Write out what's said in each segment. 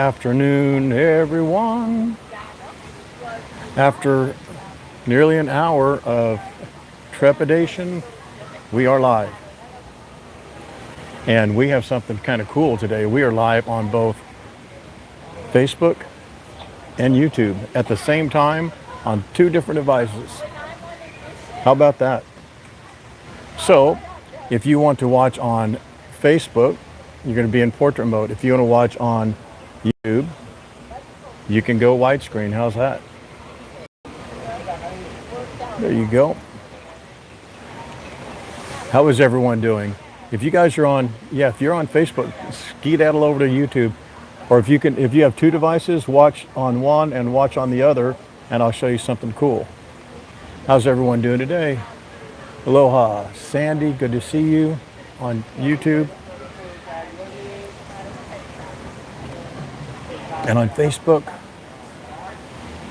afternoon, everyone. After nearly an hour of trepidation, we are live. And we have something kind of cool today. We are live on both Facebook and YouTube at the same time on two different devices. How about that? So, if you want to watch on Facebook, you're going to be in portrait mode. If you want to watch on YouTube, you can go widescreen. How's that? There you go. How is everyone doing? If you guys are on, if you're on Facebook, skedaddle over to YouTube. Or if you have two devices, watch on one and watch on the other, and I'll show you something cool. How's everyone doing today? Aloha. Sandy, good to see you on YouTube. And on Facebook,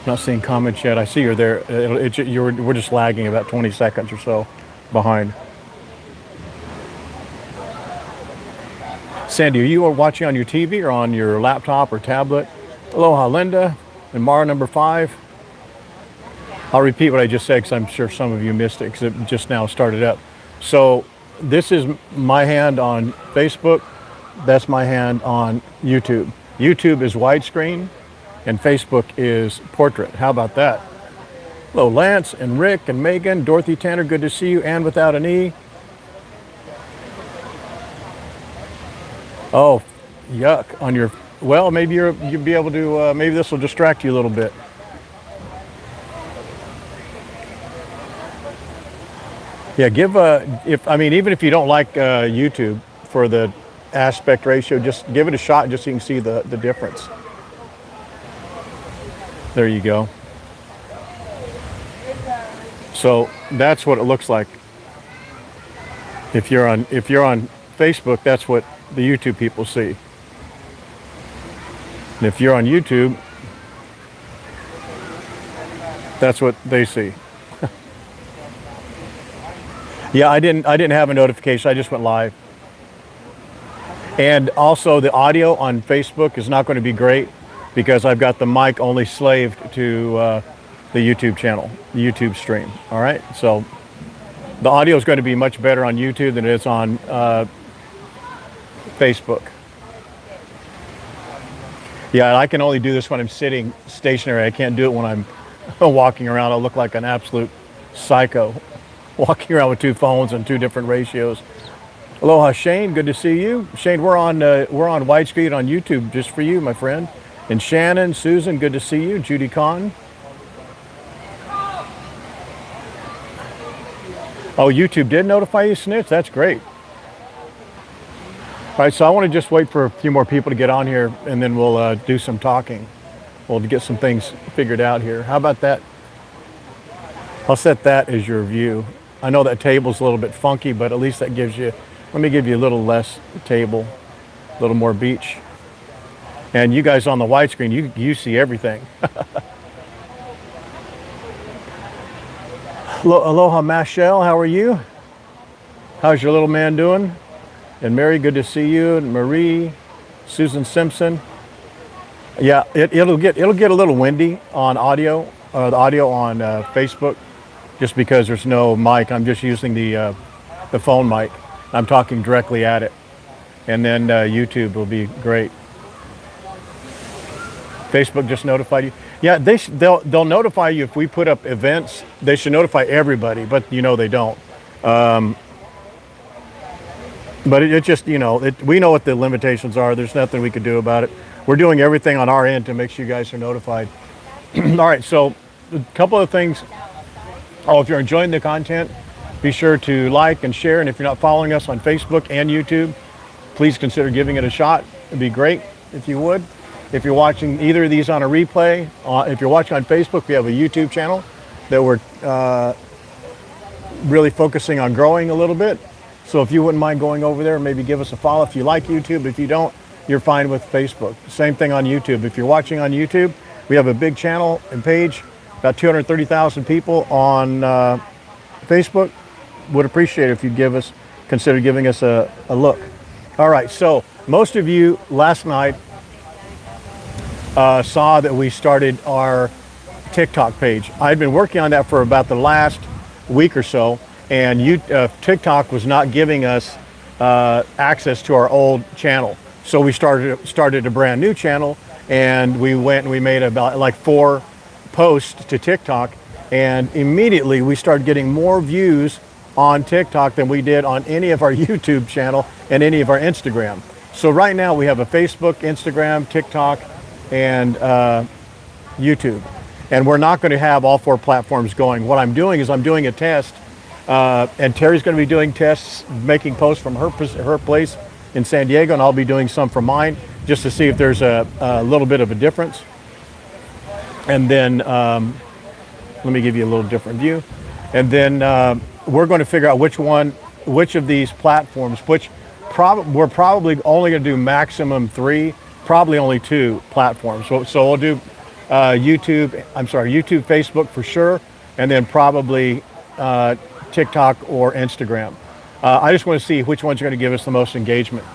not seeing comments yet. I see you're there. We're just lagging about 20 seconds or so behind. Sandy, are you watching on your TV or on your laptop or tablet? Aloha, Linda, and Mara number 5. I'll repeat what I just said because I'm sure some of you missed it because it just now started up. So this is my hand on Facebook. That's my hand on YouTube. YouTube is widescreen and Facebook is portrait. How about that? Hello, Lance and Rick and Megan, Dorothy Tanner, good to see you. And without an E. Oh, yuck. On your, well, maybe you'll be able to, maybe this will distract you a little bit. Yeah, even if you don't like YouTube for the aspect ratio, just give it a shot just so you can see the difference. There you go. So that's what it looks like. If you're on Facebook, that's what the YouTube people see. And if you're on YouTube, that's what they see. Yeah, I didn't have a notification. I just went live. And also the audio on Facebook is not going to be great because I've got the mic only slaved to the YouTube channel, the YouTube stream. All right, so the audio is going to be much better on YouTube than it is on Facebook. Yeah, I can only do this when I'm sitting stationary. I can't do it when I'm walking around. I'll look like an absolute psycho walking around with two phones and two different ratios. Aloha, Shane. Good to see you. Shane, we're on widescreen on YouTube just for you, my friend. And Shannon, Susan, good to see you. Judy Kahn. Oh, YouTube did notify you, Snitch? That's great. All right, so I want to just wait for a few more people to get on here, and then we'll do some talking. We'll get some things figured out here. How about that? I'll set that as your view. I know that table's a little bit funky, but at least that gives you, let me give you a little less table, a little more beach. And you guys on the widescreen, you see everything. Aloha, Mashelle, how are you? How's your little man doing? And Mary, good to see you. And Marie, Susan Simpson. Yeah, it'll get a little windy on audio, the audio on Facebook, just because there's no mic. I'm just using the phone mic. I'm talking directly at it. And then YouTube will be great. Facebook just notified you. Yeah, they'll notify you if we put up events. They should notify everybody, but they don't. But it just, we know what the limitations are. There's nothing we could do about it. We're doing everything on our end to make sure you guys are notified. All right, so a couple of things. Oh, if you're enjoying the content, be sure to like and share. And if you're not following us on Facebook and YouTube, please consider giving it a shot. It'd be great if you would. If you're watching either of these on a replay, if you're watching on Facebook, we have a YouTube channel that we're really focusing on growing a little bit. So if you wouldn't mind going over there, maybe give us a follow if you like YouTube. If you don't, you're fine with Facebook. Same thing on YouTube. If you're watching on YouTube, we have a big channel and page, about 230,000 people on Facebook. Would appreciate it if you'd consider giving us a look. All right, so most of you last night saw that we started our TikTok page. I'd been working on that for about the last week or so, and TikTok was not giving us access to our old channel. So we started a brand new channel, and we went and we made about like 4 posts to TikTok, and immediately we started getting more views on TikTok than we did on any of our YouTube channel and any of our Instagram. So right now we have a Facebook, Instagram, TikTok, and YouTube. And we're not going to have all 4 platforms going. What I'm doing is I'm doing a test, and Terry's going to be doing tests, making posts from her place in San Diego, and I'll be doing some from mine, just to see if there's a little bit of a difference. And then, let me give you a little different view. And then we're going to figure out which of these platforms, we're probably only going to do maximum 3, probably only 2 platforms. So we'll do YouTube, Facebook for sure, and then probably TikTok or Instagram. I just want to see which ones are going to give us the most engagement.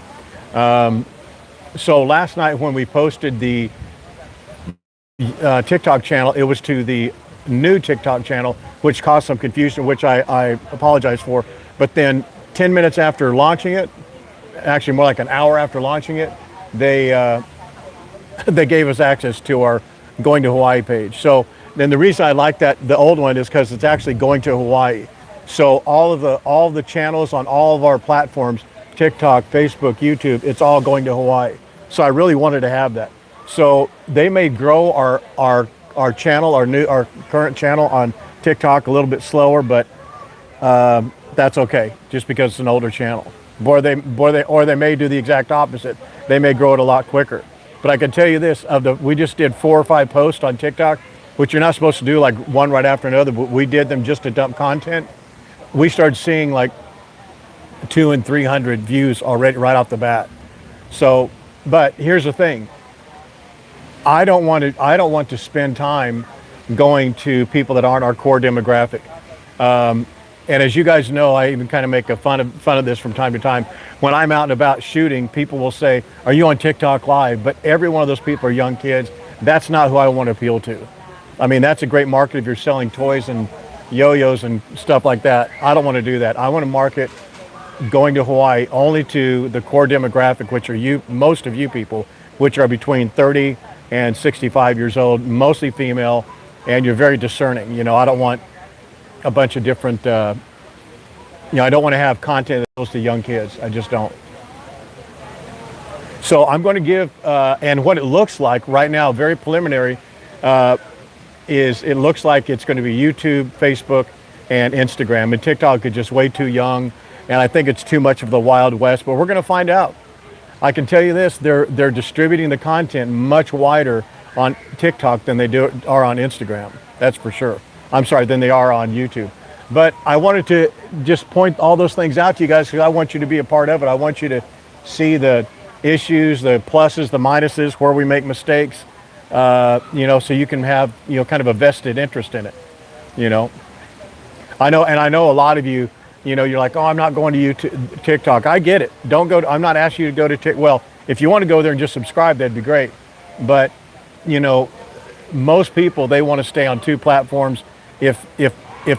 So last night when we posted the TikTok channel, it was to the new TikTok channel, which caused some confusion, which I apologize for. But then 10 minutes after launching it, actually more like an hour after launching it, they gave us access to our Going to Hawaii page. So then the reason I like the old one is because it's actually going to Hawaii. So all of the channels on all of our platforms, TikTok, Facebook, YouTube, it's all going to Hawaii. So I really wanted to have that. So they may grow our channel, our current channel on TikTok a little bit slower, but that's okay, just because it's an older channel. Or they may do the exact opposite. They may grow it a lot quicker. But I can tell you this, we just did 4 or 5 posts on TikTok, which you're not supposed to do like one right after another, but we did them just to dump content. We started seeing like 200 and 300 views already right off the bat. So, but here's the thing. I don't want to spend time going to people that aren't our core demographic. And as you guys know, I even kind of make fun of this from time to time. When I'm out and about shooting, people will say, "Are you on TikTok Live?" But every one of those people are young kids. That's not who I want to appeal to. I mean, that's a great market if you're selling toys and yo-yos and stuff like that. I don't want to do that. I want to market Going to Hawaii only to the core demographic, which are most of you people, which are between 30 and 65 years old, mostly female, and you're very discerning. You know, I don't want a bunch of different, I don't want to have content that goes to young kids. I just don't. So I'm going to give, and what it looks like right now, very preliminary, is it looks like it's going to be YouTube, Facebook, and Instagram. And TikTok is just way too young, and I think it's too much of the Wild West, but we're going to find out. I can tell you this, they're distributing the content much wider on TikTok than they are on Instagram. That's for sure. I'm sorry, than they are on YouTube. But I wanted to just point all those things out to you guys because I want you to be a part of it. I want you to see the issues, the pluses, the minuses, where we make mistakes, so you can have, kind of a vested interest in it, I know a lot of you, you're like, oh, I'm not going to YouTube, TikTok. I get it. Don't go. I'm not asking you to go to TikTok. Well, if you want to go there and just subscribe, that'd be great. But, most people, they want to stay on 2 platforms, if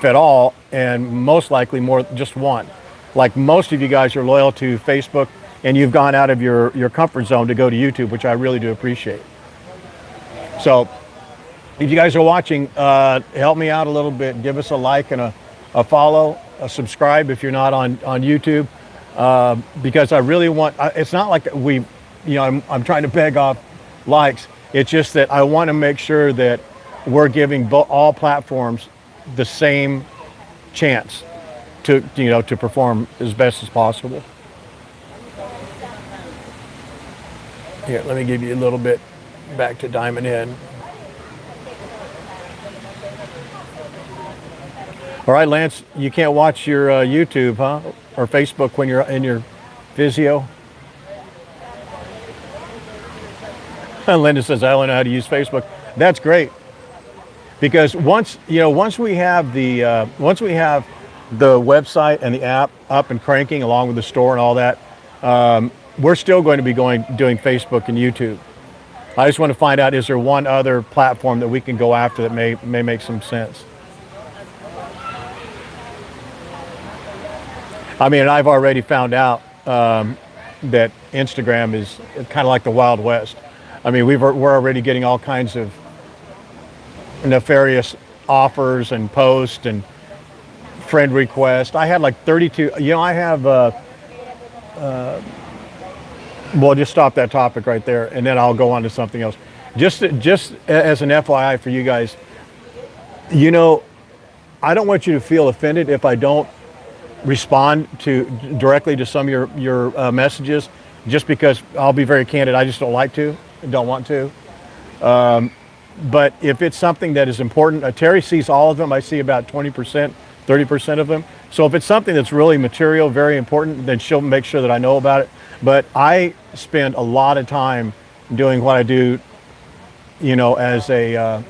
at all, and most likely more just one. Like most of you guys are loyal to Facebook, and you've gone out of your comfort zone to go to YouTube, which I really do appreciate. So if you guys are watching, help me out a little bit. Give us a like and a follow, a subscribe if you're not on YouTube, because I really want, it's not like I'm trying to beg off likes. It's just that I want to make sure that we're giving all platforms the same chance to perform as best as possible. Here, let me give you a little bit back to Diamond Head. All right, Lance, you can't watch your YouTube, huh? Or Facebook when you're in your physio? And Linda says, I don't know how to use Facebook. That's great. Because once we have the website and the app up and cranking along with the store and all that, we're still going to be doing Facebook and YouTube. I just want to find out, is there one other platform that we can go after that may make some sense? I mean, I've already found out that Instagram is kind of like the Wild West. I mean, we're already getting all kinds of nefarious offers and posts and friend requests. I had like 32. You know, I have. Well, just stop that topic right there, and then I'll go on to something else. Just as an FYI for you guys, you know, I don't want you to feel offended if I don't respond directly to some of your messages, just because I'll be very candid. I just don't like to, don't want to. But if it's something that is important, Terry sees all of them. I see about 20%, 30% of them. So if it's something that's really material, very important, then she'll make sure that I know about it. But I spend a lot of time doing what I do, you know, as a,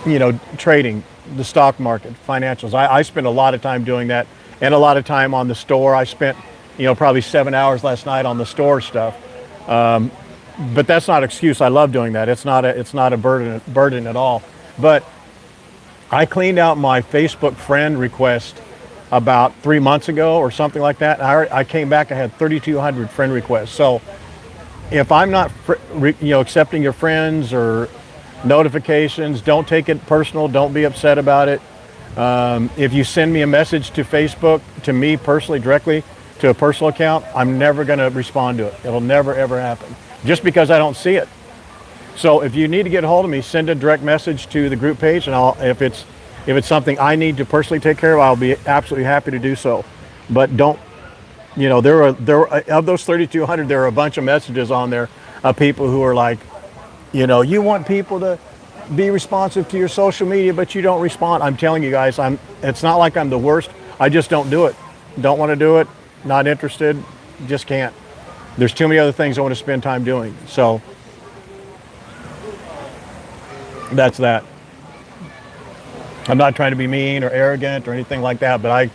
you know, trading, the stock market, financials. I spend a lot of time doing that, and a lot of time on the store. I spent, you know, probably 7 hours last night on the store stuff. But that's not an excuse. I love doing that. It's not a burden at all. But I cleaned out my Facebook friend request about 3 months ago or something like that. I came back, I had 3,200 friend requests. So if I'm not, you know, accepting your friends or notifications, don't take it personal. Don't be upset about it. If you send me a message to Facebook, to me personally, directly to a personal account, I'm never going to respond to it. It'll never, ever happen, just because I don't see it. So if you need to get a hold of me, send a direct message to the group page, and if it's something I need to personally take care of, I'll be absolutely happy to do so. But don't, you know, there are of those 3,200, there are a bunch of messages on there of people who are like, you know, you want people to be responsive to your social media, but you don't respond. I'm telling you guys, it's not like I'm the worst. I just don't do it. Don't want to do it. Not interested. Just can't. There's too many other things I want to spend time doing. So that's that. I'm not trying to be mean or arrogant or anything like that, but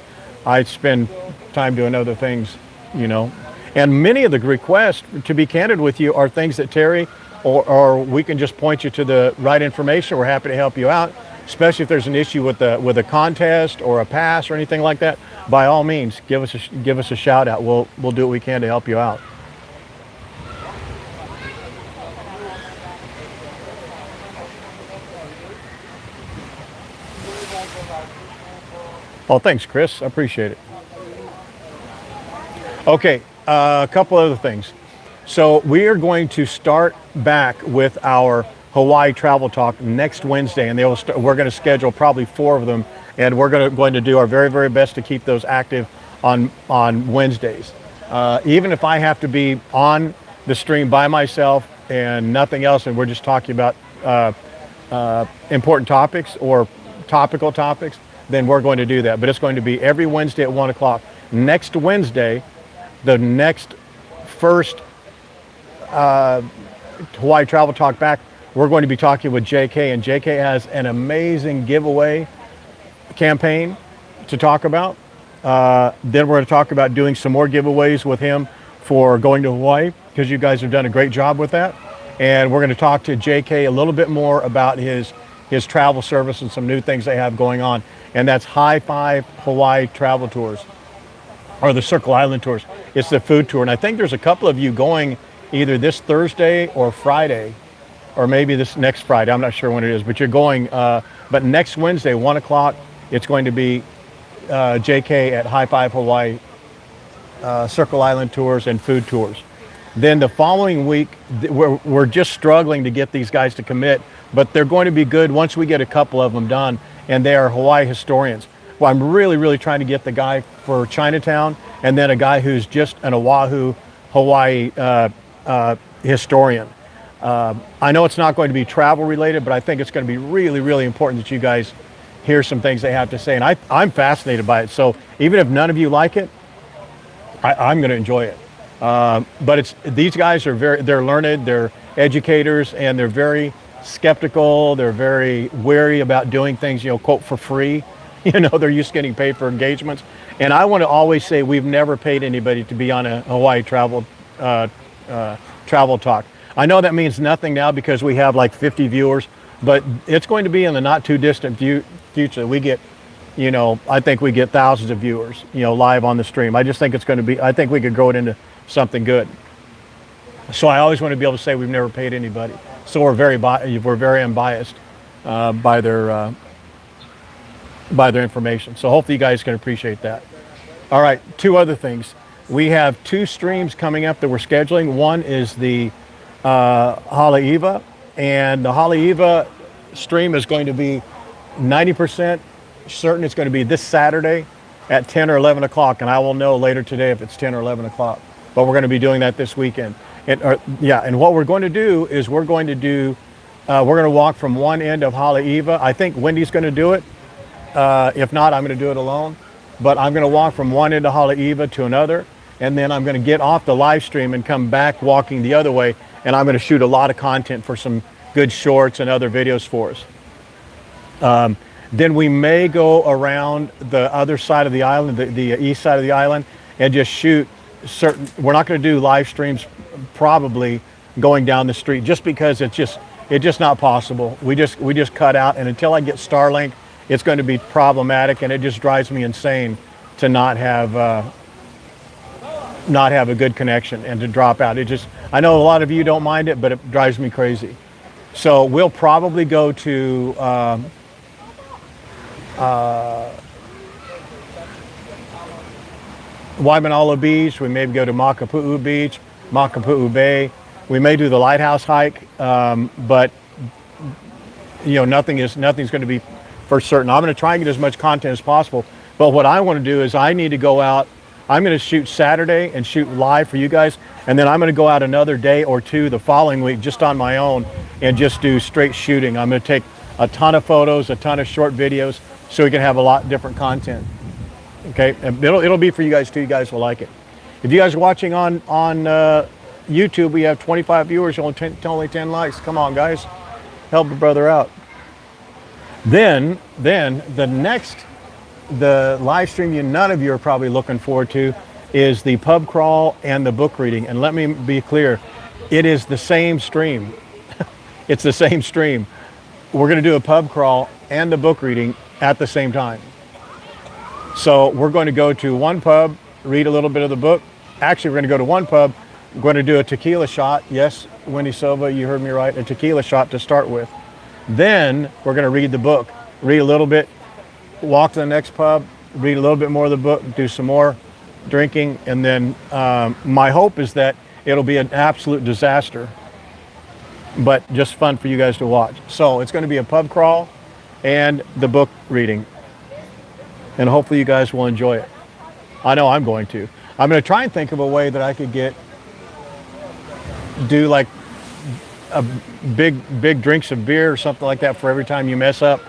I spend time doing other things, you know. And many of the requests, to be candid with you, are things that Terry or we can just point you to the right information. We're happy to help you out, especially if there's an issue with a contest or a pass or anything like that. By all means, give us a shout out. We'll do what we can to help you out. Oh, thanks, Chris. I appreciate it. Okay, a couple other things. So we are going to start back with our Hawaii travel talk next Wednesday, and we're going to schedule probably 4 of them, and we're going to do our very, very best to keep those active on Wednesdays. Even if I have to be on the stream by myself and nothing else, and we're just talking about important topics or topical topics, then we're going to do that. But it's going to be every Wednesday at 1 o'clock. Next Wednesday, the next first Hawaii Travel Talk back, we're going to be talking with JK, and JK has an amazing giveaway campaign to talk about. Then we're going to talk about doing some more giveaways with him for going to Hawaii, because you guys have done a great job with that. And we're going to talk to JK a little bit more about his travel service and some new things they have going on. And that's High Five Hawaii Travel Tours, or the Circle Island Tours. It's the food tour. And I think there's a couple of you going either this Thursday or Friday, or maybe this next Friday. I'm not sure when it is, but you're going. But next Wednesday, 1 o'clock, it's going to be JK at High Five Hawaii, Circle Island Tours and food tours. Then the following week, we're just struggling to get these guys to commit, but they're going to be good once we get a couple of them done, and they are Hawaii historians. Well, I'm really, really trying to get the guy for Chinatown, and then a guy who's just an Oahu, Hawaii historian. I know it's not going to be travel related, but I think it's going to be really, really important that you guys hear some things they have to say. And I'm fascinated by it. So even if none of you like it, I'm going to enjoy it. But these guys are they're learned, they're educators, and they're very skeptical. They're very wary about doing things, you know, quote, for free. You know, they're used to getting paid for engagements. And I want to always say we've never paid anybody to be on a Hawaii travel travel talk. I know that means nothing now because we have like 50 viewers, but it's going to be in the not too distant future. We get, you know, I think we get thousands of viewers, you know, live on the stream. I just think it's going to be, I think we could grow it into something good. So I always want to be able to say we've never paid anybody. So we're very unbiased by their information. So hopefully you guys can appreciate that. All right, two other things. We have two streams coming up that we're scheduling. One is the Hawaiii, and the Hawaiii stream is going to be 90% certain it's going to be this Saturday at 10 or 11 o'clock, and I will know later today if it's 10 or 11 o'clock. But we're going to be doing that this weekend. And what we're going to do is we're going to walk from one end of Hawaiii. I think Wendy's going to do it. If not, I'm going to do it alone. But I'm going to walk from one end of Hawaiii to another, and then I'm going to get off the live stream and come back walking the other way, and I'm going to shoot a lot of content for some good shorts and other videos for us. Then we may go around the other side of the island, the east side of the island, and just shoot certain, we're not going to do live streams probably going down the street just because it's just not possible. We just cut out, and until I get Starlink, it's going to be problematic, and it just drives me insane to not have a good connection and to drop out. I know a lot of you don't mind it, but it drives me crazy. So we'll probably go to Waimanalo Beach. We may go to Makapu'u Beach, Makapu'u Bay. We may do the lighthouse hike, but you know, nothing's going to be for certain. I'm going to try and get as much content as possible. But what I want to do is I need to go out. I'm going to shoot Saturday and shoot live for you guys, and then I'm going to go out another day or two the following week just on my own and just do straight shooting. I'm going to take a ton of photos, a ton of short videos, so we can have a lot different content. Okay, and it'll be for you guys too. You guys will like it. If you guys are watching on YouTube, we have 25 viewers, only 10 likes. Come on, guys, help a brother out. Then the live stream none of you are probably looking forward to is the pub crawl and the book reading. And let me be clear, it is the same stream. It's the same stream. We're going to do a pub crawl and the book reading at the same time. So we're going to go to one pub, read a little bit of the book. Actually, we're going to go to one pub. We're going to do a tequila shot. Yes, Wendy Silva, you heard me right. A tequila shot to start with. Then we're going to read the book, read a little bit, walk to the next pub, read a little bit more of the book, do some more drinking, and then my hope is that it'll be an absolute disaster, but just fun for you guys to watch. So it's going to be a pub crawl and the book reading, and hopefully you guys will enjoy it. I know I'm going to. I'm going to try and think of a way that I could do like a big drinks of beer or something like that for every time you mess up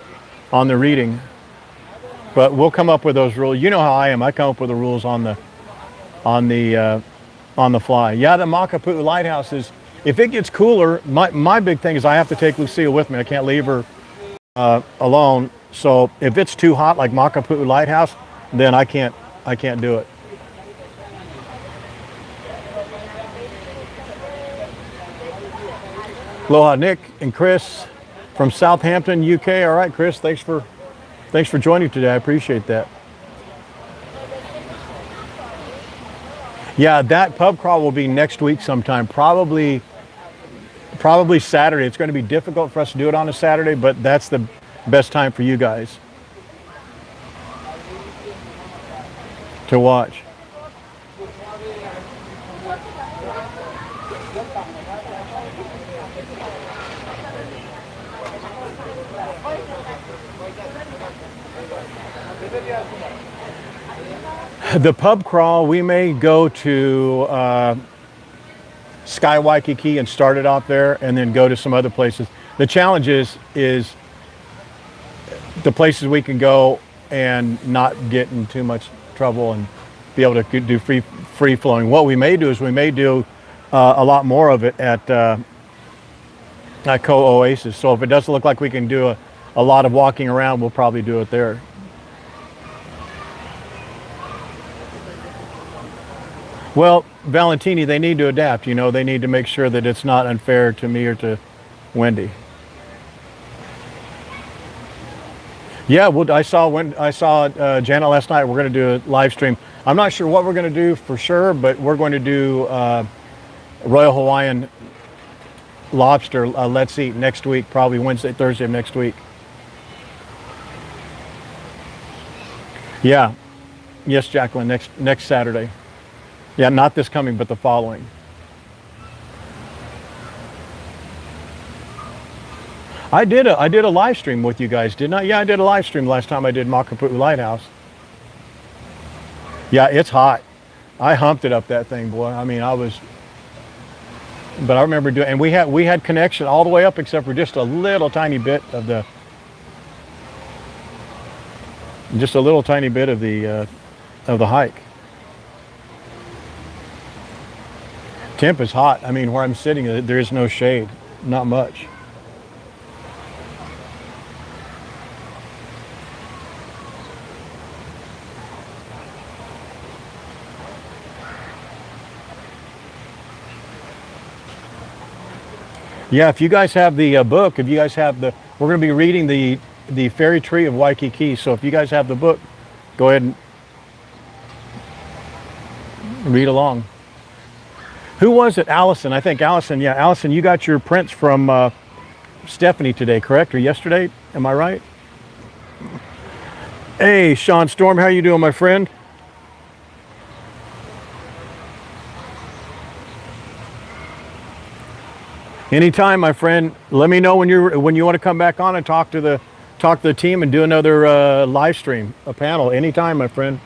on the reading. But we'll come up with those rules. You know how I am. I come up with the rules on the fly. Yeah, the Makapu'u Lighthouse is, if it gets cooler, my big thing is I have to take Lucille with me. I can't leave her alone. So if it's too hot like Makapu'u Lighthouse, then I can't do it. Aloha, Nick and Chris from Southampton, UK. All right, Chris, thanks for joining today. I appreciate that. Yeah, that pub crawl will be next week sometime, probably Saturday. It's going to be difficult for us to do it on a Saturday, but that's the best time for you guys to watch. The pub crawl, we may go to Sky Waikiki and start it off there and then go to some other places. The challenge is the places we can go and not get in too much trouble and be able to do free flowing. What we may do is we may do a lot more of it at Ko Oasis. So if it doesn't look like we can do a lot of walking around, we'll probably do it there. Well, Valentini, they need to adapt. You know, they need to make sure that it's not unfair to me or to Wendy. Yeah, well, I saw Janet last night. We're going to do a live stream. I'm not sure what we're going to do for sure, but we're going to do Royal Hawaiian lobster. Let's eat next week, probably Wednesday, Thursday of next week. Yeah, yes, Jacqueline. Next Saturday. Yeah, not this coming, but the following. I did a live stream with you guys, didn't I? Yeah, I did a live stream last time I did Makapu'u Lighthouse. Yeah, it's hot. I humped it up that thing, boy. I mean, but I remember doing, and we had connection all the way up except for just a little tiny bit of the hike. Temp is hot. I mean, where I'm sitting, there is no shade, not much. Yeah, if you guys have the book, we're going to be reading the Fairy Tree of Waikiki. So if you guys have the book, go ahead and read along. Who was it? Allison. I think Allison. Yeah, Allison, you got your prints from Stephanie today, correct? Or yesterday? Am I right? Hey, Sean Storm, how you doing, my friend? Anytime, my friend. Let me know when you want to come back on and talk to the team and do another live stream, a panel. Anytime, my friend.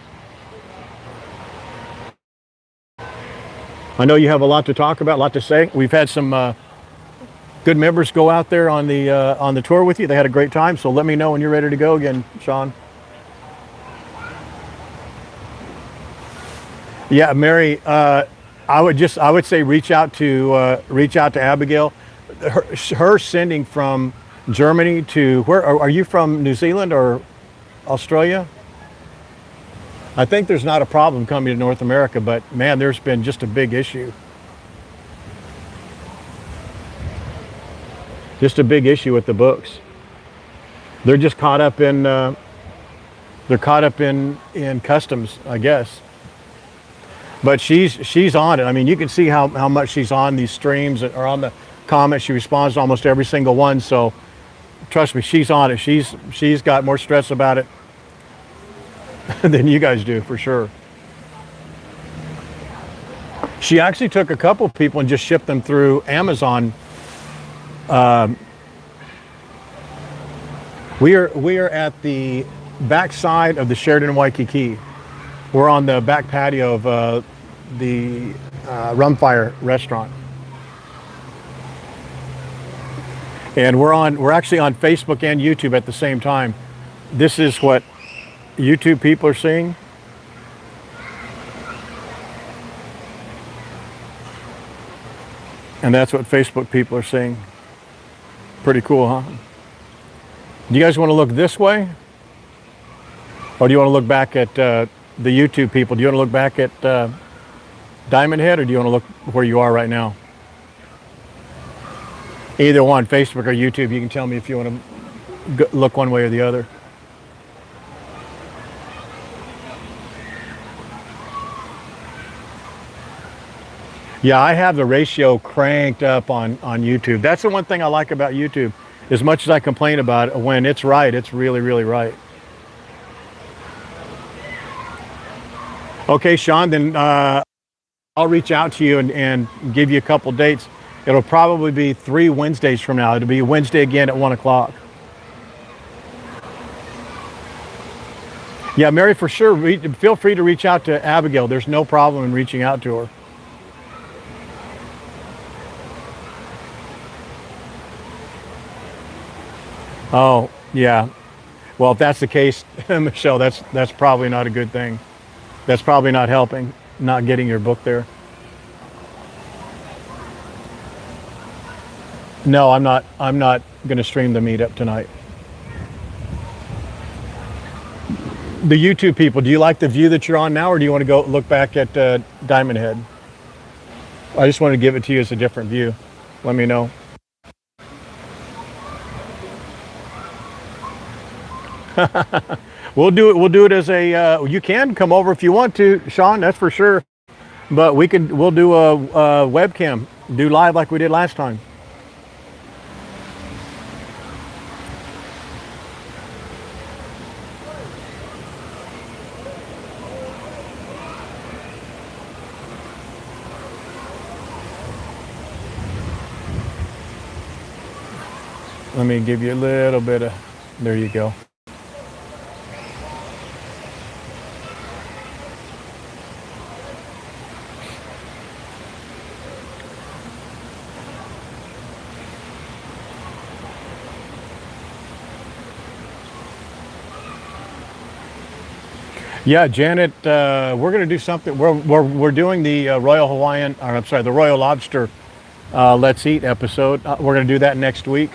I know you have a lot to talk about, a lot to say. We've had some good members go out there on the tour with you. They had a great time. So let me know when you're ready to go again, Sean. Yeah, Mary. I would say reach out to Abigail. Her sending from Germany to where are you from? New Zealand or Australia? I think there's not a problem coming to North America, but man, there's been just a big issue. Just a big issue with the books. They're just caught up in customs, I guess. But she's on it. I mean, you can see how much she's on these streams or on the comments. She responds to almost every single one. So trust me, she's on it. She's got more stress about it than you guys do, for sure. She actually took a couple of people and just shipped them through Amazon. We are at the back side of the Sheraton Waikiki. We're on the back patio of the Rumfire restaurant. And we're actually on Facebook and YouTube at the same time. This is what YouTube people are seeing. And that's what Facebook people are seeing. Pretty cool, huh? Do you guys want to look this way? Or do you want to look back at the YouTube people? Do you want to look back at Diamond Head, or do you want to look where you are right now? Either one, Facebook or YouTube. You can tell me if you want to look one way or the other. Yeah, I have the ratio cranked up on YouTube. That's the one thing I like about YouTube. As much as I complain about it, when it's right, it's really, really right. Okay, Sean, then I'll reach out to you and give you a couple dates. It'll probably be 3 Wednesdays from now. It'll be Wednesday again at 1 o'clock. Yeah, Mary, for sure, feel free to reach out to Abigail. There's no problem in reaching out to her. Oh, yeah. Well, if that's the case, Michelle, that's probably not a good thing. That's probably not helping, not getting your book there. No, I'm not going to stream the meetup tonight. The YouTube people, do you like the view that you're on now, or do you want to go look back at Diamond Head? I just wanted to give it to you as a different view. Let me know. We'll do it. We'll do it as a. You can come over if you want to, Sean. That's for sure. But we'll do a webcam, do live like we did last time. Let me give you a little bit of. There you go. Yeah, Janet, we're going to do something. We're doing the Royal Hawaiian, or I'm sorry, the Royal Lobster Let's Eat episode. We're going to do that next week.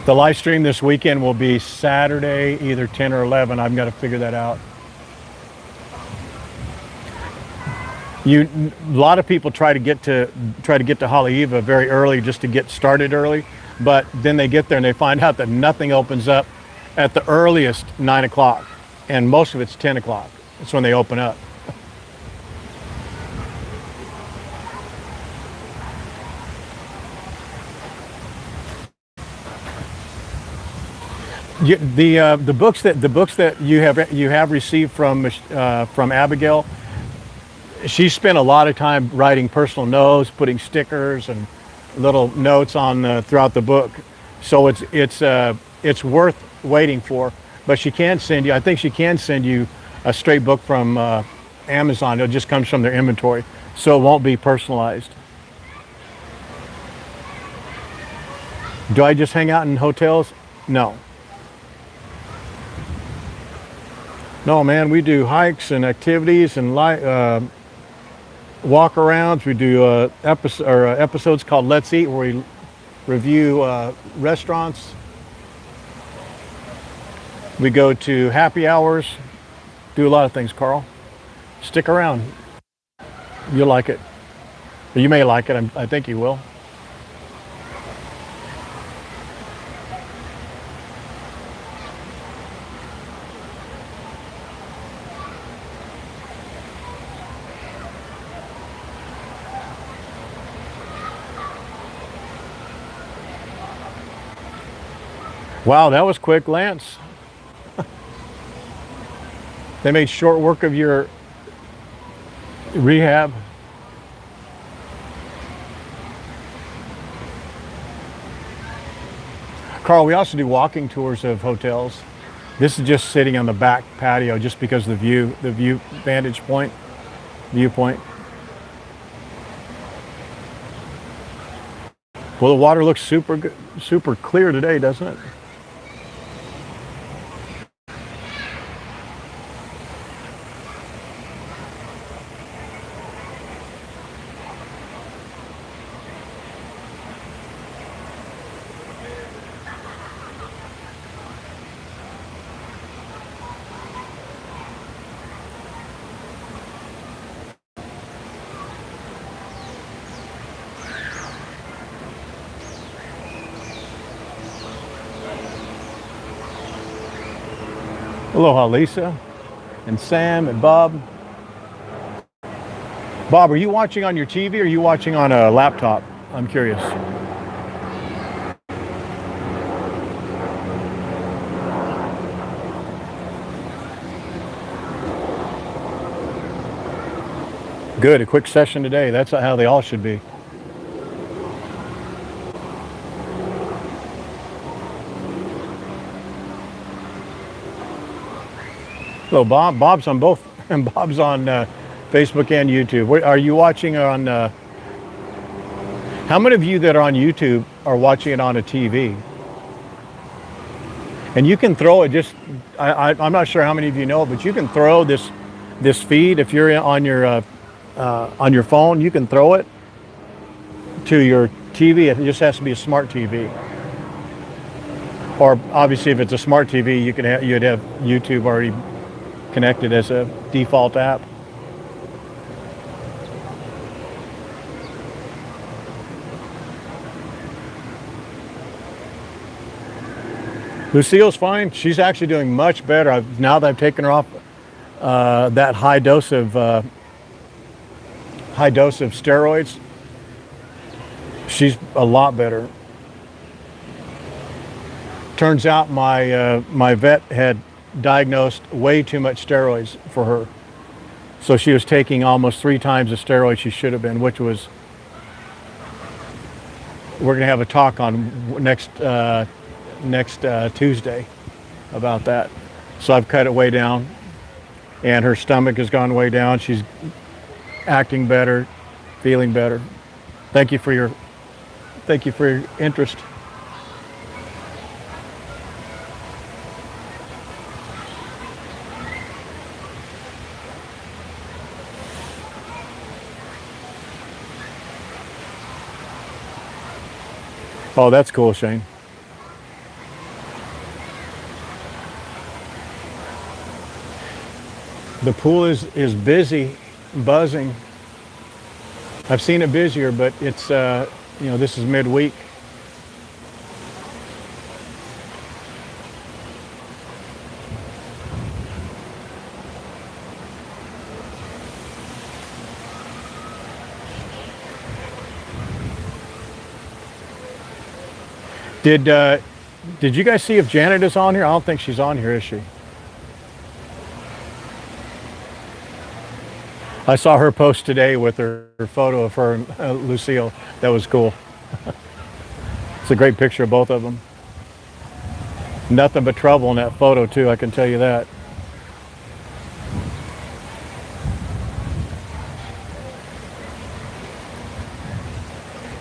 The live stream this weekend will be Saturday, either 10 or 11. I've got to figure that out. A lot of people try to get to Hawaiii very early just to get started early, but then they get there and they find out that nothing opens up at the earliest 9 o'clock, and most of it's 10 o'clock. That's when they open up. The books that you have received from Abigail, she spent a lot of time writing personal notes, putting stickers and little notes on throughout the book. So it's worth waiting for. But she can send you. I think she can send you a straight book from Amazon. It just comes from their inventory, so it won't be personalized. Do I just hang out in hotels? No. No, man, we do hikes and activities and walk-arounds. We do episodes called Let's Eat, where we review restaurants. We go to happy hours, do a lot of things, Carl. Stick around. You'll like it. You may like it. I think you will. Wow, that was quick, Lance. They made short work of your rehab. Carl, we also do walking tours of hotels. This is just sitting on the back patio just because of the viewpoint. Well, the water looks super clear today, doesn't it? Aloha, Lisa, and Sam, and Bob. Bob, are you watching on your TV or are you watching on a laptop? I'm curious. Good, a quick session today. That's how they all should be. Hello, Bob. Bob's on both, and Bob's on Facebook and YouTube. Are you watching on? How many of you that are on YouTube are watching it on a TV? And you can throw it. I'm not sure how many of you know, but you can throw this feed if you're on your on your phone, you can throw it to your TV. It just has to be a smart TV. Or obviously, if it's a smart TV, you'd have YouTube already connected as a default app. Lucille's fine. She's actually doing much better. Now that I've taken her off that high dose of steroids, she's a lot better. Turns out my vet had diagnosed way too much steroids for her, so she was taking almost 3 times the steroids she should have been, which was. We're going to have a talk on next Tuesday about that. So I've cut it way down, and her stomach has gone way down. She's acting better, feeling better. Thank you for your interest. Oh, that's cool, Shane. The pool is busy, buzzing. I've seen it busier, but it's this is midweek. Did you guys see if Janet is on here? I don't think she's on here, is she? I saw her post today with her photo of her and Lucille. That was cool. It's a great picture of both of them. Nothing but trouble in that photo too, I can tell you that.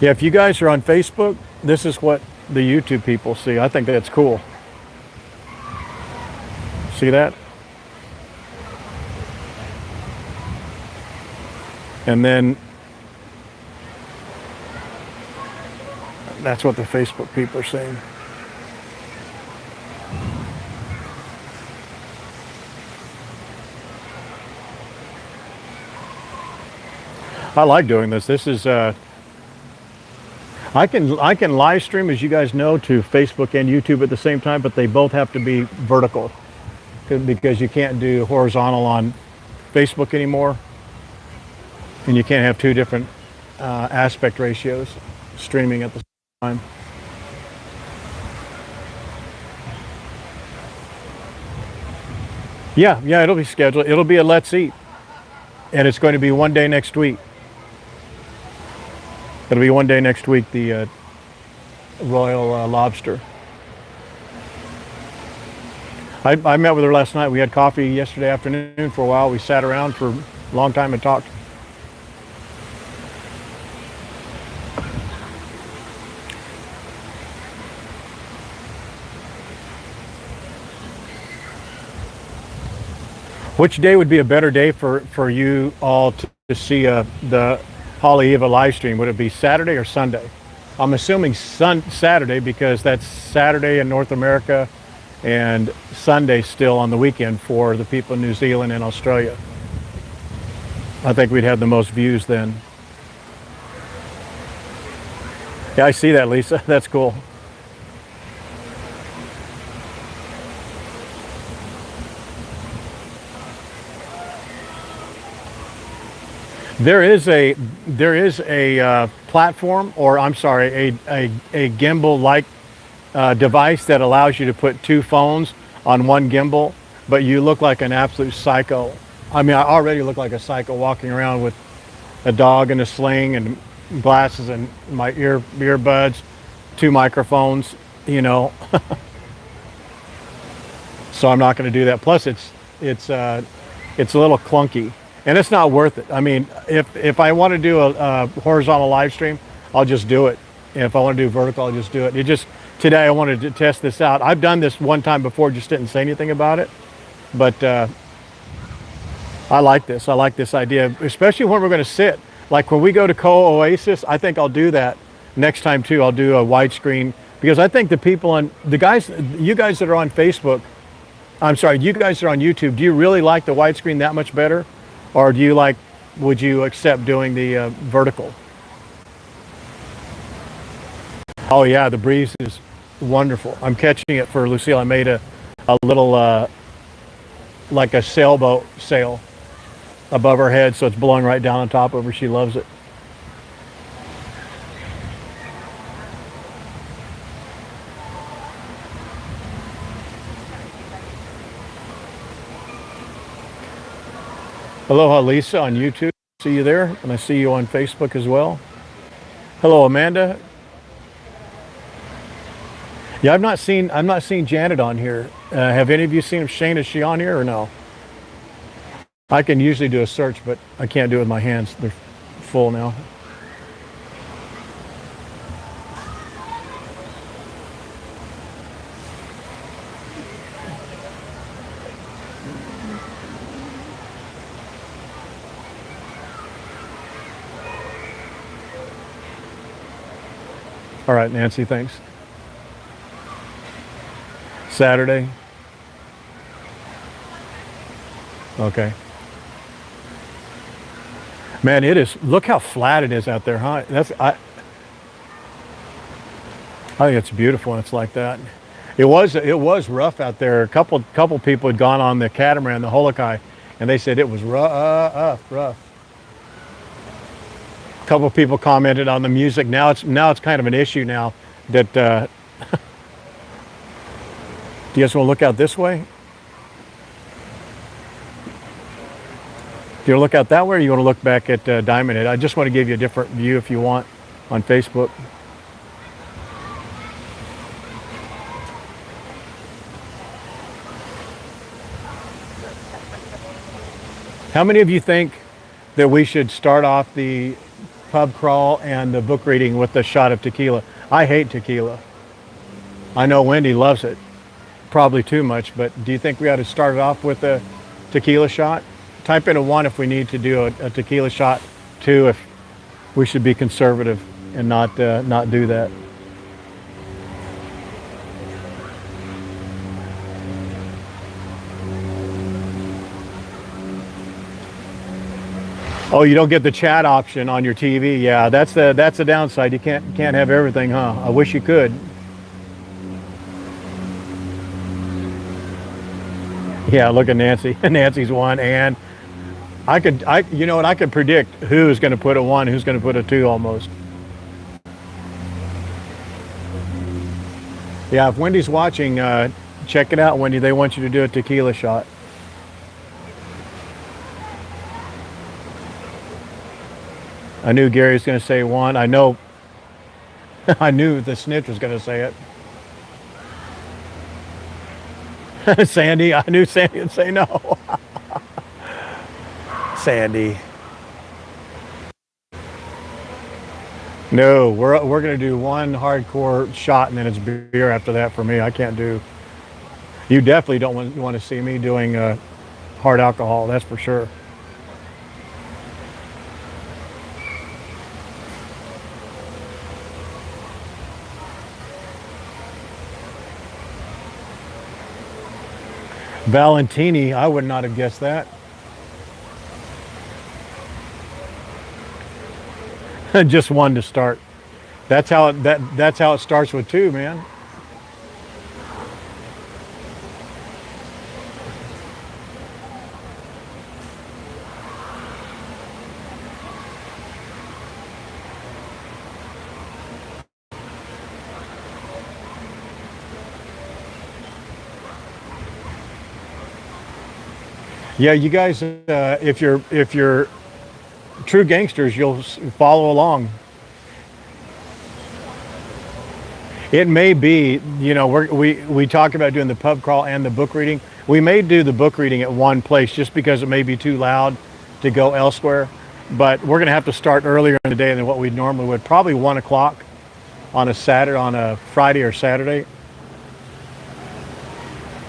Yeah, if you guys are on Facebook, this is what the YouTube people see. I think that's cool. See that? And then that's what the Facebook people are saying. I like doing this. This is I can live stream, as you guys know, to Facebook and YouTube at the same time, but they both have to be vertical because you can't do horizontal on Facebook anymore. And you can't have 2 different aspect ratios streaming at the same time. Yeah, it'll be scheduled. It'll be a Let's Eat. And it's going to be one day next week. It'll be one day next week, the Royal Lobster. I met with her last night. We had coffee yesterday afternoon for a while. We sat around for a long time and talked. Which day would be a better day for you all to see the Hawaiii live stream? Would it be Saturday or Sunday? I'm assuming Saturday because that's Saturday in North America and Sunday still on the weekend for the people in New Zealand and Australia. I think we'd have the most views then. Yeah, I see that, Lisa. That's cool. There is a platform, or I'm sorry, a gimbal-like device that allows you to put 2 phones on one gimbal, but you look like an absolute psycho. I mean, I already look like a psycho walking around with a dog in a sling and glasses and my earbuds, 2 microphones, you know. So I'm not going to do that. Plus, it's a little clunky. And it's not worth it. I mean, if I want to do a horizontal live stream, I'll just do it. And if I want to do vertical, I'll just do it. Today I wanted to test this out. I've done this one time before, just didn't say anything about it. But I like this. I like this idea, especially when we're going to sit. Like when we go to Co-Oasis, I think I'll do that next time too. I'll do a widescreen because I think the people on the guys, you guys that are on Facebook, I'm sorry, you guys that are on YouTube, do you really like the widescreen that much better? Or do you like, would you accept doing the vertical? Oh yeah, the breeze is wonderful. I'm catching it for Lucille. I made a little, like a sailboat sail above her head, so it's blowing right down on top of her. She loves it. Aloha Lisa on YouTube. See you there, and I see you on Facebook as well. Hello Amanda. Yeah, I'm not seeing Janet on here. Have any of you seen Shane? Is she on here or no? I can usually do a search, but I can't do it with my hands. They're full now. All right, Nancy, thanks. Saturday. Okay. Man, it is. Look how flat it is out there, huh? I think it's beautiful when it's like that. It was rough out there. A couple people had gone on the catamaran, the Holokai, and they said it was rough. A couple people commented on the music. Now it's kind of an issue now that. Do you guys want to look out this way? Do you want to look out that way, or you want to look back at Diamond Head? I just want to give you a different view if you want on Facebook. How many of you think that we should start off the pub crawl and the book reading with a shot of tequila? I hate tequila. I know Wendy loves it. Probably too much, but do you think we ought to start it off with a tequila shot? Type in a 1 if we need to do a tequila shot, 2 if we should be conservative and not do that. Oh, you don't get the chat option on your TV. Yeah, that's the downside. You can't have everything, huh? I wish you could. Yeah, look at Nancy. Nancy's 1, and you know what? I could predict who's going to put a 1, who's going to put a 2 almost. Yeah, if Wendy's watching, check it out, Wendy. They want you to do a tequila shot. I knew Gary was going to say 1. I know. I knew the snitch was going to say it. Sandy, I knew Sandy would say no. Sandy. No, we're going to do 1 hardcore shot and then it's beer after that for me. I can't do. You definitely don't want to see me doing hard alcohol, that's for sure. Valentini, I would not have guessed that. Just 1 to start. That's how it starts with 2, man. Yeah, you guys, if you're true gangsters, you'll follow along. It may be, you know, we talk about doing the pub crawl and the book reading. We may do the book reading at one place just because it may be too loud to go elsewhere. But we're going to have to start earlier in the day than what we normally would. Probably 1 o'clock on a Friday or Saturday.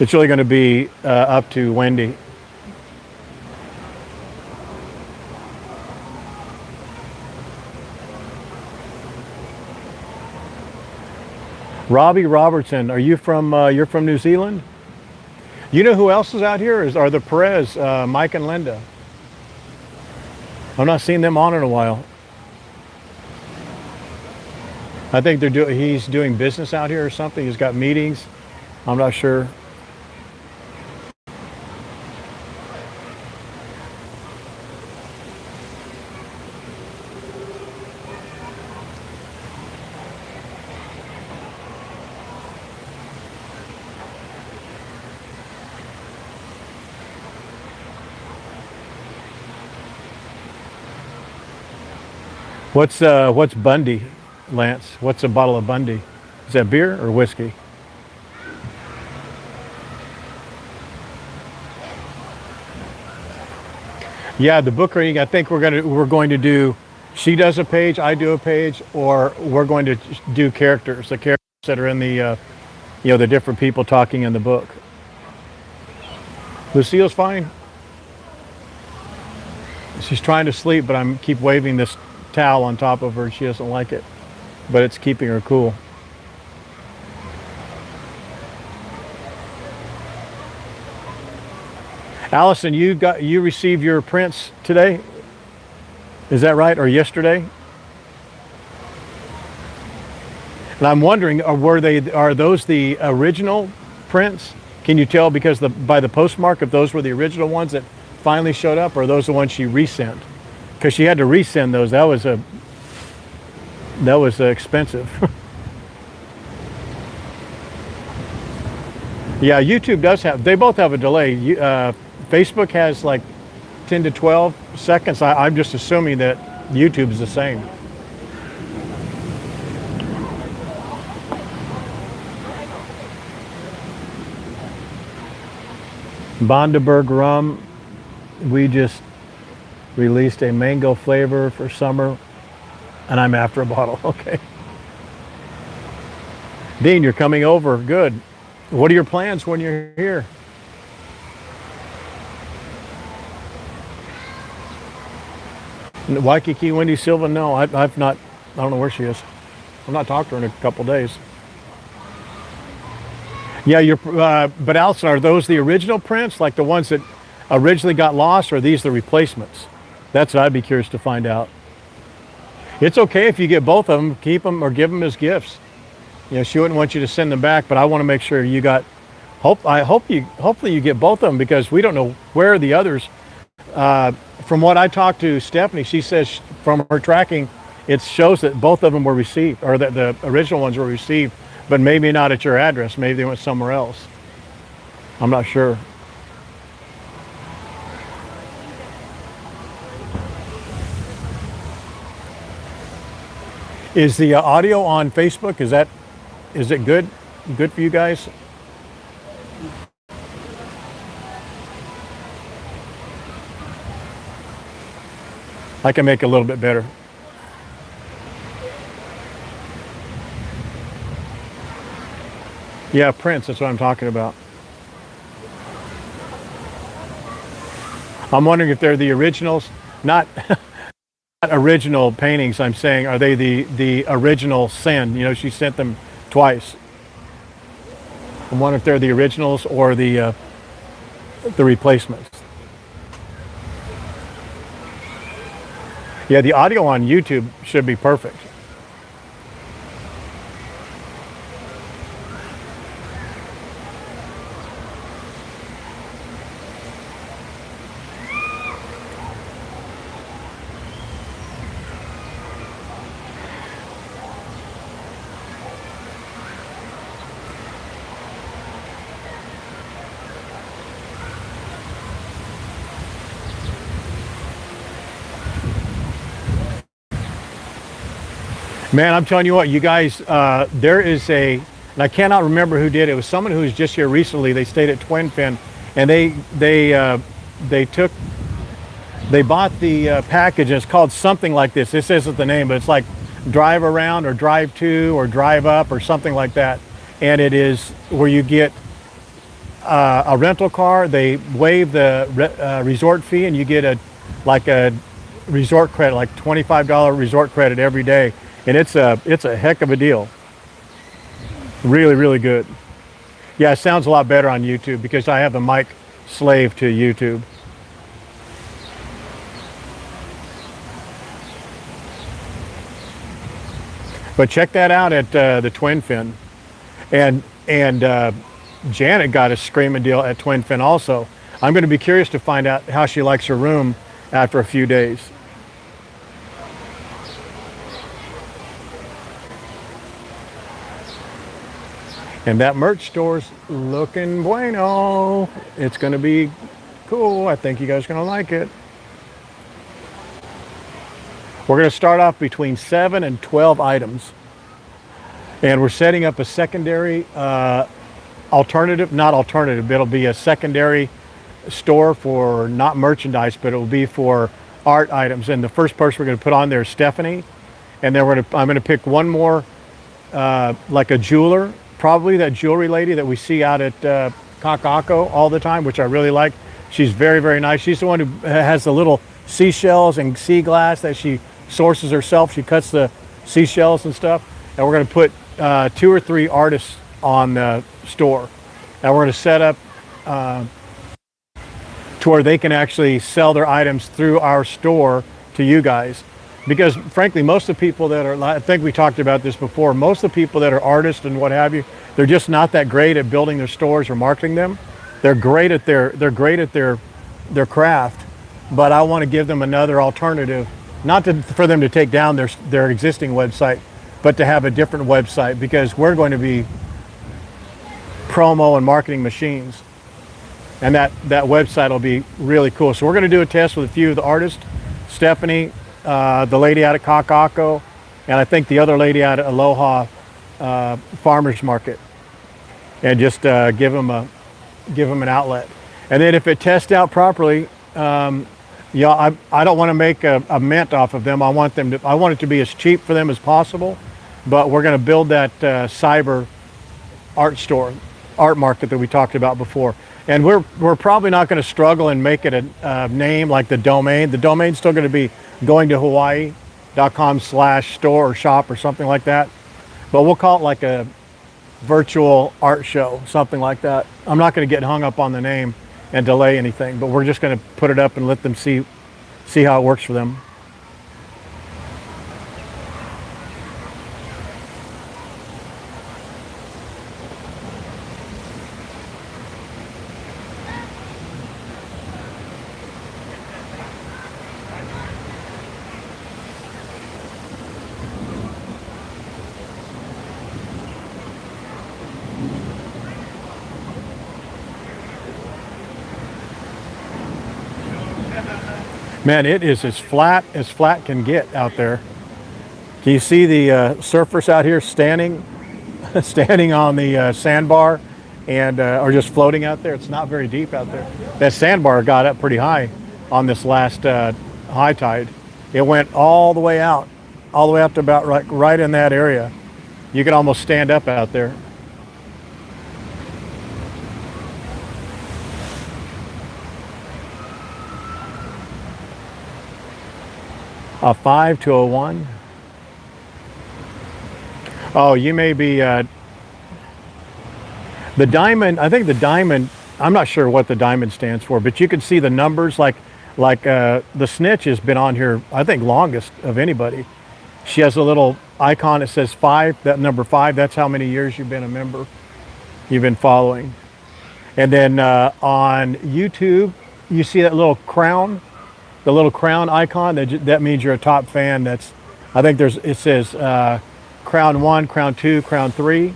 It's really going to be up to Wendy. Robbie Robertson, are you from, you're from New Zealand? You know who else is out here? Are the Perez, Mike and Linda. I'm not seeing them on in a while. I think he's doing business out here or something. He's got meetings. I'm not sure. What's Bundy, Lance? What's a bottle of Bundy? Is that beer or whiskey? Yeah, the book reading. I think we're going to do. She does a page, I do a page, or we're going to do characters. The characters that are in the, the different people talking in the book. Lucille's fine. She's trying to sleep, but I'm keep waving this towel on top of her. She doesn't like it, but it's keeping her cool. Allison, you received your prints today? Is that right, or yesterday? And I'm wondering, are those the original prints? Can you tell because by the postmark if those were the original ones that finally showed up, or are those the ones she resent? Because she had to resend those. That was expensive. Yeah, YouTube does they both have a delay. Facebook has like 10 to 12 seconds. I'm just assuming that YouTube is the same. Bundaberg rum. We just released a mango flavor for summer, and I'm after a bottle. Okay. Dean, you're coming over. Good. What are your plans when you're here? Waikiki, Wendy Silva? No, I've not. I don't know where she is. I've not talked to her in a couple days. Yeah, but Alison, are those the original prints, like the ones that originally got lost, or are these the replacements? That's what I'd be curious to find out. It's okay if you get both of them, keep them or give them as gifts. She wouldn't want you to send them back, but I want to make sure you got. Hopefully you get both of them, because we don't know where the others. From what I talked to Stephanie, she says from her tracking, it shows that both of them were received, or that the original ones were received, but maybe not at your address. Maybe they went somewhere else. I'm not sure. Is the audio on Facebook? Is it good? Good for you guys? I can make it a little bit better. Yeah, prints, that's what I'm talking about. I'm wondering if they're the originals, not original paintings. I'm saying, are they the original send? She sent them twice. I wonder if they're the originals or the replacements. Yeah, the audio on YouTube should be perfect. Man, I'm telling you what, you guys, there is and I cannot remember who did it. It was someone who was just here recently. They stayed at Twin Fin, and they bought the package, and it's called something like this. This isn't the name, but it's like drive around or drive to or drive up or something like that. And it is where you get a rental car. They waive the resort fee, and you get a resort credit, like $25 resort credit every day. And it's a heck of a deal. Really, really good. Yeah, it sounds a lot better on YouTube because I have the mic slave to YouTube. But check that out at the Twin Fin. And Janet got a screaming deal at Twin Fin also. I'm going to be curious to find out how she likes her room after a few days. And that merch store's looking bueno. It's going to be cool. I think you guys are going to like it. We're going to start off between 7 and 12 items. And we're setting up a secondary alternative, not alternative, but it'll be a secondary store for not merchandise, but it will be for art items. And the first person we're going to put on there is Stephanie. And then I'm going to pick one more, like a jeweler, probably that jewelry lady that we see out at Kakako all the time, which I really like. She's very, very nice. She's the one who has the little seashells and sea glass that she sources herself. She cuts the seashells and stuff. And we're going to put 2 or 3 artists on the store. And we're going to set up to where they can actually sell their items through our store to you guys. Because frankly, most of the people that are, I think we talked about this before, most of the people that are artists and what have you, they're just not that great at building their stores or marketing them. They're great at their craft, but I want to give them another alternative, not for them to take down their existing website, but to have a different website, because we're going to be promo and marketing machines. And that website will be really cool. So we're going to do a test with a few of the artists, Stephanie, the lady out at Kakako, and I think the other lady out at Aloha Farmers Market, and just give them an outlet. And then if it tests out properly, yeah, I don't want to make a mint off of them. I want it to be as cheap for them as possible. But we're going to build that cyber art store, art market that we talked about before. And we're probably not going to struggle and make it a name like the domain. The domain's still going to be going to Hawaii.com/store or shop or something like that. But we'll call it like a virtual art show, something like that. I'm not going to get hung up on the name and delay anything, but we're just going to put it up and let them see how it works for them. Man, it is as flat can get out there. Can you see the surfers out here standing on the sandbar and or just floating out there? It's not very deep out there. That sandbar got up pretty high on this last high tide. It went all the way out to about right in that area. You could almost stand up out there. A 5 to a 1. Oh, you may be the diamond. I think the diamond. I'm not sure what the diamond stands for, but you can see the numbers. Like the snitch has been on here, I think, longest of anybody. She has a little icon that says 5. That number 5. That's how many years you've been a member. You've been following. And then on YouTube, you see that little crown. The little crown icon, that means you're a top fan. I think it says crown 1, crown 2, crown 3.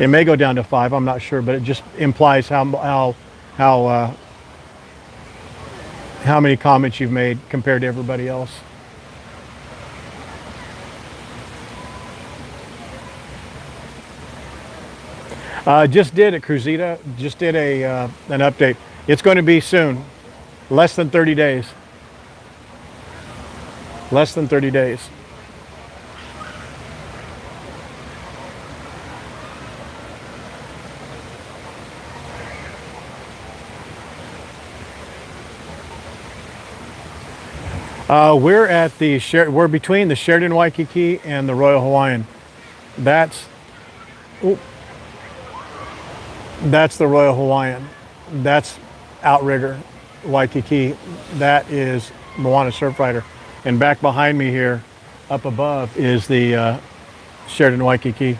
It may go down to 5, I'm not sure, but it just implies how many comments you've made compared to everybody else. Just did at Cruzita, just did an update. It's going to be soon. Less than 30 days. Less than 30 days. We're between the Sheraton Waikiki and the Royal Hawaiian. That's Oh, that's the Royal Hawaiian. That's outrigger, Waikiki. That is Moana Surfrider. And back behind me here, up above, is the Sheraton Waikiki.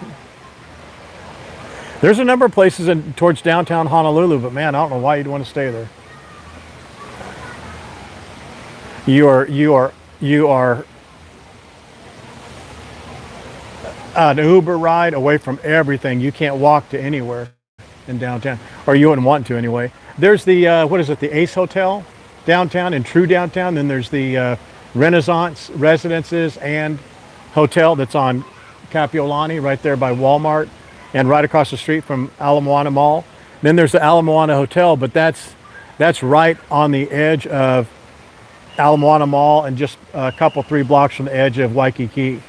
There's a number of places towards downtown Honolulu, but man, I don't know why you'd want to stay there. You are an Uber ride away from everything. You can't walk to anywhere in downtown, or you wouldn't want to anyway. There's the what is it? The Ace Hotel downtown, in true downtown. Then there's the Renaissance Residences and Hotel that's on Kapiolani, right there by Walmart, and right across the street from Ala Moana Mall. Then there's the Ala Moana Hotel, but that's right on the edge of Ala Moana Mall and just a couple, 3 blocks from the edge of Waikiki.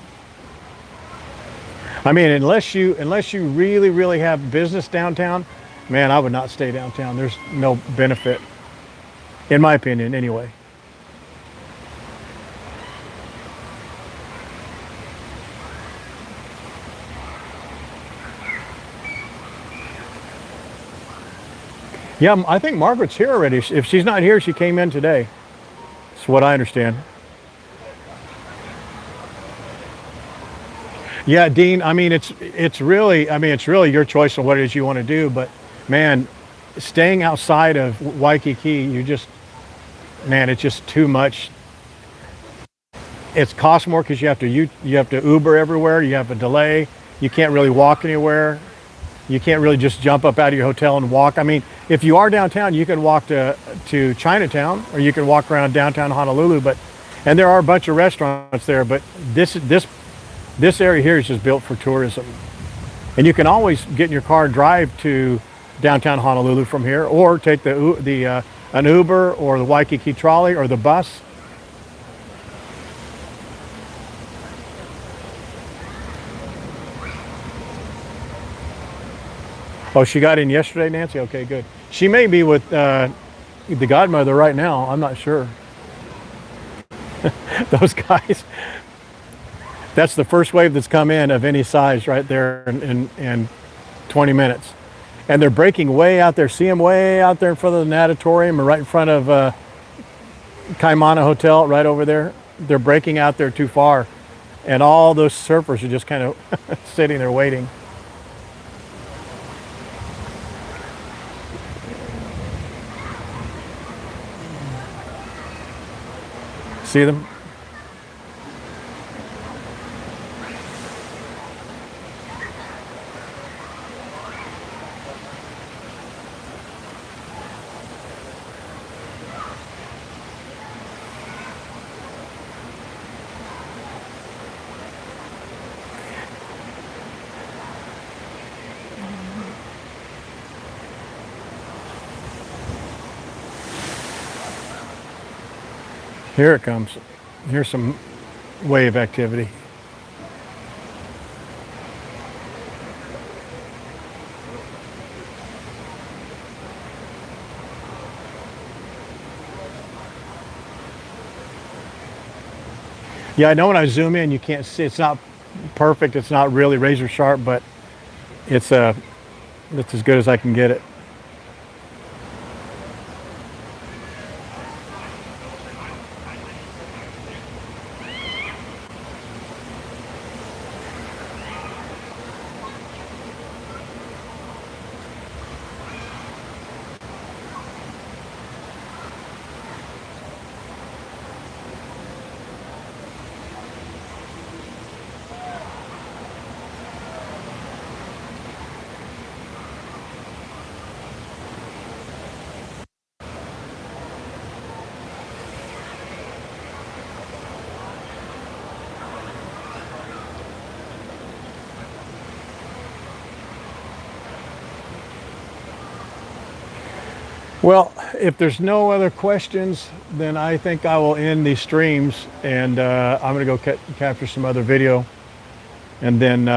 I mean, unless you really have business downtown, man, I would not stay downtown. There's no benefit, in my opinion, anyway. Yeah, I think Margaret's here already. If she's not here, she came in today. That's what I understand. Yeah, Dean, I mean, it's really your choice on what it is you want to do, but man, staying outside of Waikiki, man, it's just too much. It's cost more because you have to Uber everywhere, you have a delay, you can't really walk anywhere. You can't really just jump up out of your hotel and walk. I mean, if you are downtown, you can walk to Chinatown, or you can walk around downtown Honolulu, and there are a bunch of restaurants there, but this area here is just built for tourism. And you can always get in your car and drive to downtown Honolulu from here, or take an Uber or the Waikiki trolley or the bus. Oh, she got in yesterday, Nancy? Okay, good. She may be with the godmother right now. I'm not sure. Those guys. That's the first wave that's come in of any size right there in 20 minutes. And they're breaking way out there. See them way out there in front of the natatorium, or right in front of Kaimana Hotel, right over there. They're breaking out there too far. And all those surfers are just kind of sitting there waiting. See them? Here it comes. Here's some wave activity. Yeah, I know when I zoom in, you can't see. It's not perfect. It's not really razor sharp, but it's as good as I can get it. Well, if there's no other questions, then I think I will end these streams, and I'm going to go capture some other video, and then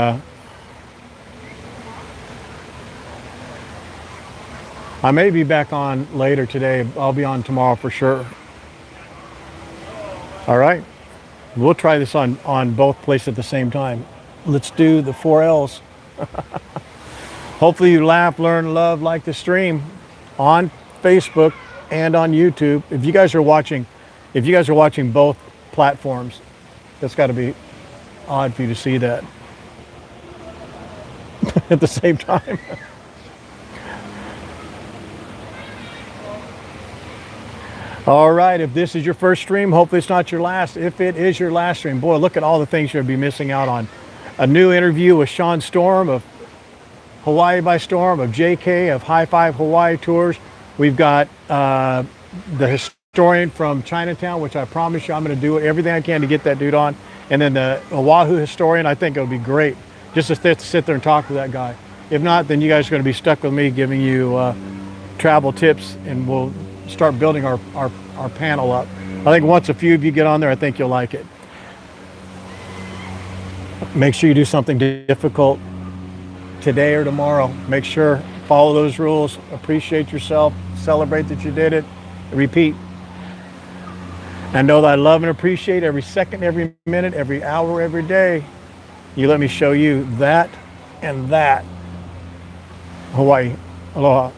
I may be back on later today. I'll be on tomorrow for sure. All right, we'll try this on both places at the same time. Let's do the 4 L's. Hopefully you laugh, learn, love, like the stream on Facebook and on YouTube. If you guys are watching both platforms, that's got to be odd for you to see that at the same time. All right, if this is your first stream, hopefully it's not your last. If it is your last stream, boy, look at all the things you'll be missing out on. A new interview with Sean Storm of Hawaii by Storm, of JK, of High Five Hawaii Tours. We've got the historian from Chinatown, which I promise you I'm going to do everything I can to get that dude on. And then the Oahu historian, I think it'll be great just to sit there and talk to that guy. If not, then you guys are going to be stuck with me giving you travel tips, and we'll start building our panel up. I think once a few of you get on there, I think you'll like it. Make sure you do something difficult today or tomorrow. Make sure, follow those rules, appreciate yourself, celebrate that you did it, repeat. And know that I love and appreciate every second, every minute, every hour, every day. You let me show you that and that. Hawaii. Aloha.